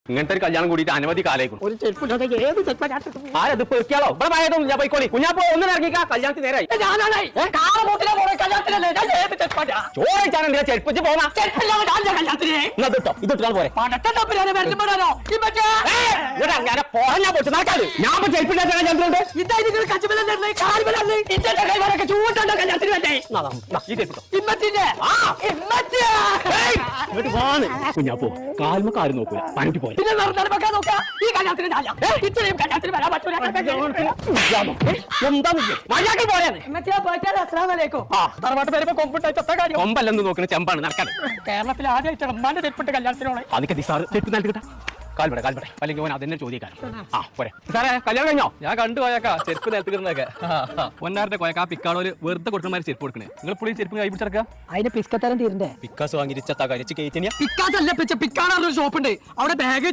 ഇങ്ങനത്തെ ഒരു കല്യാണം കൂടിയിട്ട് അനവധി കാലേക്കും ഒരു ചെരുപ്പില്ലാതെ ഏത് ചെരുപ്പാ ആരത് പെറുക്കിയാളോ ഇവിടെ ഭയതൊന്നും ഞാൻ പോയിക്കോളി കുഞ്ഞാപ്പോ ഒന്നും ഇറങ്ങിക്കാ കല്യാണത്തിന് നേരായി ചോദിച്ചാണ് എന്തിനാ ചെരുപ്പിച്ച് പോന്നാ ഇതിട്ടാ പോരെ ഞാൻ പോറഞ്ഞാ പോട്ട് നടക്കാത് ഞാൻ ചെരുപ്പില്ലാത്ത കല്യാണത്തിനുണ്ട് കുഞ്ഞാപ്പോ കാൽമ കാര്യം നോക്കൂല പണിക്ക് പോയി കൊമ്പല്ലെന്ന് നോക്കുന്ന ചെമ്പാണ് നടക്കാൻ കേരളത്തിൽ ആദ്യമായിട്ട് അമ്മാന്റെ തെറ്റിട്ട് കല്യാണത്തിനോടെ അതൊക്കെ സാറ് തെറ്റ് നൽകിട്ടാ കാൽപട അല്ലെങ്കിൽ ഓൻ അതിനെ ചോദിക്കാൻ ആ പോരെ സാറേ കല്യാണം കഴിഞ്ഞോ ഞാൻ കണ്ടു പോയാക്കാ ചെരുപ്പ് നിലത്തിരുന്നൊക്കെ പൊന്നാരുടെ കൊയക്കാ പിക്കാളോല് വെറുതെ കൊടുക്കണമാര് ചെരുപ്പ് കൊടുക്കണേ നിങ്ങൾ പുള്ളി ചെരുപ്പ് കൈ പിടിച്ചെടുക്കുക അതിന് പിസ്കത്തരം തീരണ്ടേ പിക്കാസ് വാങ്ങി കയറ്റിയ പിക്കാസ് അല്ല പിക്കാണ് ഷോപ്പ് ഉണ്ട് അവിടെ ബാഗ്